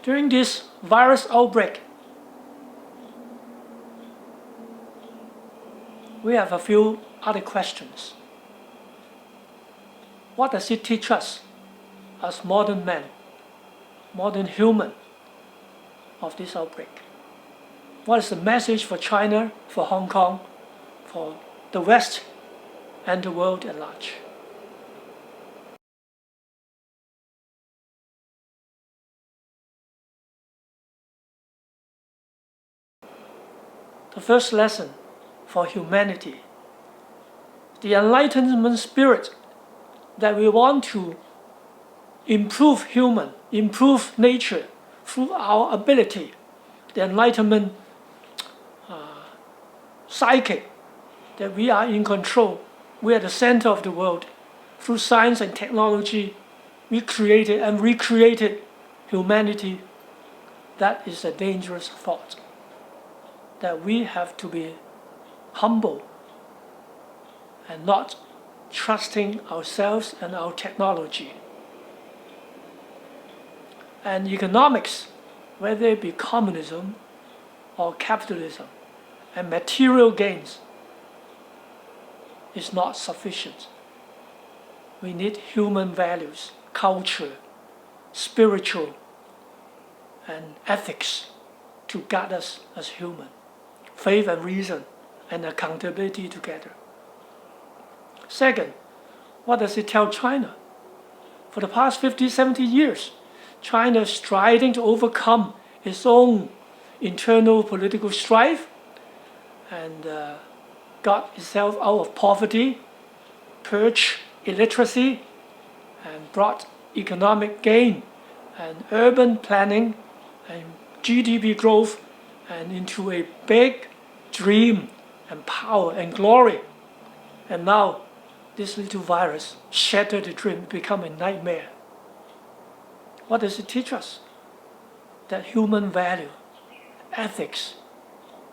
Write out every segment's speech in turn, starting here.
During this virus outbreak, we have a few other questions. What does it teach us as modern men, modern human of this outbreak? What is the message for China, for Hong Kong, for the West, and the world at large? The first lesson for humanity, the Enlightenment spirit that we want to improve human, improve nature through our ability, the Enlightenment psychic, that we are in control, we are the center of the world. Through science and technology, we created and recreated humanity. That is a dangerous thought, that we have to be humble and not trusting ourselves and our technology. And economics, whether it be communism or capitalism, and material gains is not sufficient. We need human values, culture, spiritual, and ethics to guide us as human. Faith and reason and accountability together. Second, what does it tell China? For the past 50, 70 years, China is striving to overcome its own internal political strife and got itself out of poverty, purged illiteracy, and brought economic gain and urban planning and GDP growth and into a big dream and power and glory. And now this little virus shattered the dream, become a nightmare. What does it teach us? That human value, ethics,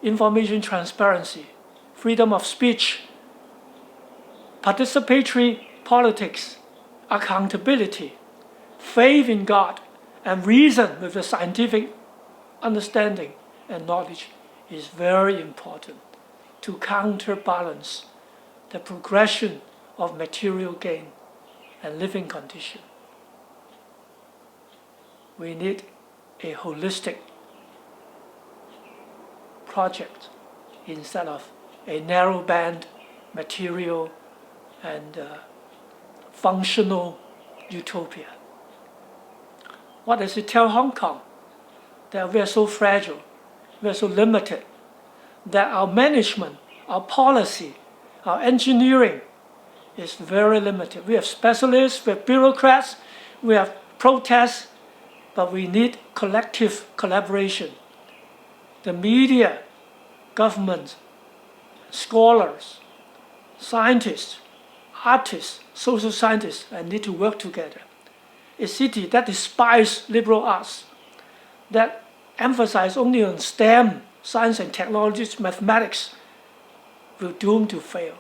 information transparency, freedom of speech, participatory politics, accountability, faith in God, and reason with the scientific understanding and knowledge is very important to counterbalance the progression of material gain and living condition. We need a holistic project instead of a narrow band, material, and functional utopia. What does it tell Hong Kong? That we are so fragile, we are so limited, that our management, our policy, our engineering is very limited. We have specialists, we have bureaucrats, we have protests, but we need collective collaboration. The media, government, scholars, scientists, artists, social scientists, and need to work together. A city that despises liberal arts, that emphasizes only on STEM, science and technology, mathematics, will doom to fail.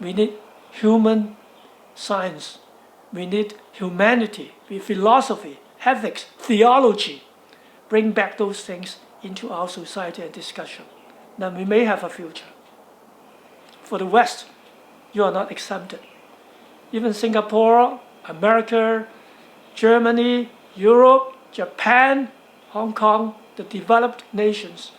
We need human science. We need humanity, philosophy, ethics, theology. Bring back those things into our society and discussion. Then we may have a future. For the West, you are not exempted. Even Singapore, America, Germany, Europe, Japan, Hong Kong, the developed nations,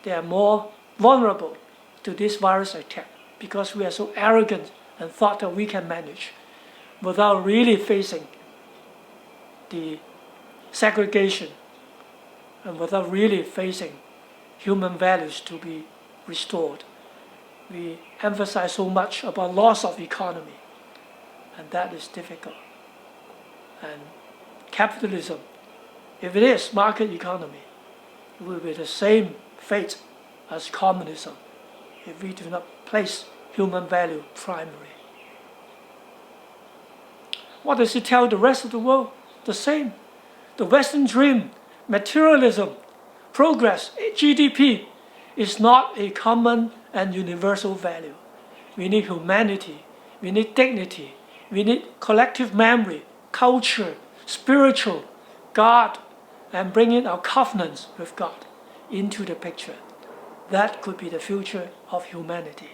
they are more vulnerable to this virus attack because we are so arrogant and thought that we can manage without really facing the segregation and without really facing human values to be restored. We emphasize so much about loss of economy, and that is difficult. And capitalism, if it is market economy, it will be the same fate as communism if we do not place human value primary. What does it tell the rest of the world? The same. The Western dream, materialism, progress, GDP is not a common and universal value. We need humanity, we need dignity, we need collective memory, culture, spiritual, God, and bringing our covenants with God into the picture. That could be the future of humanity.